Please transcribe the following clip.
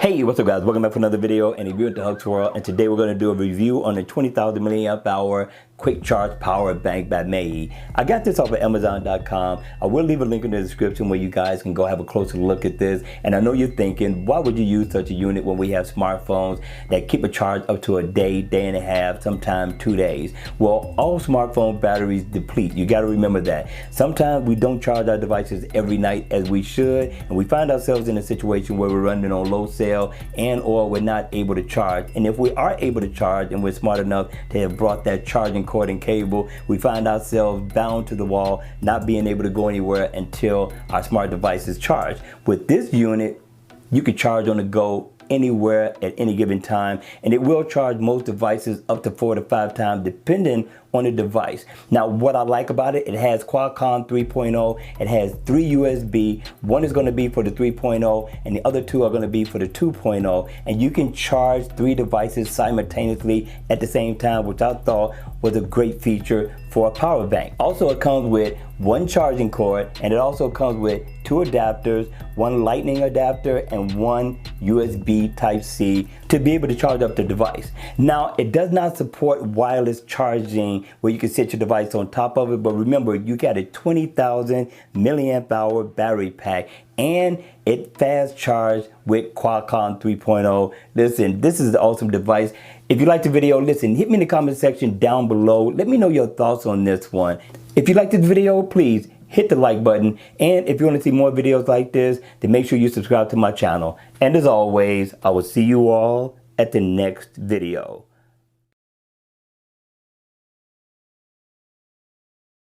Hey, what's up guys? Welcome back for another video and if you're into Huck's World, and today we're going to do a review on the 20,000 milliamp hour quick charge power bank by May. I got this off of Amazon.com. I will leave a link in the description where you guys can go have a closer look at this. And I know you're thinking, why would you use such a unit when we have smartphones that keep a charge up to a day, day and a half, sometimes 2 days? Well, all smartphone batteries deplete. You got to remember that. Sometimes we don't charge our devices every night as we should, and we find ourselves in a situation where we're running on low cell and or we're not able to charge. And if we are able to charge and we're smart enough to have brought that charging cord and cable, we find ourselves bound to the wall, not being able to go anywhere until our smart device is charged. With this unit, you can charge on the go anywhere at any given time, and it will charge most devices up to 4 to 5 times depending on the device. Now what I like about it, it has Qualcomm 3.0, it has 3 USB, one is going to be for the 3.0 and the other 2 are going to be for the 2.0, and you can charge 3 devices simultaneously at the same time, which I thought was a great feature for a power bank. Also, it comes with 1 charging cord, and it also comes with 2 adapters, 1 lightning adapter and 1 USB Type-C to be able to charge up the device. Now it does not support wireless charging where you can set your device on top of it, but remember, you got a 20,000 milliamp hour battery pack and it fast charge with Qualcomm 3.0. Listen, this is an awesome device. If you like the video, listen, hit me in the comment section down below. Let me know your thoughts on this one. If you like this video, please hit the like button. And if you want to see more videos like this, then make sure you subscribe to my channel. And as always, I will see you all at the next video.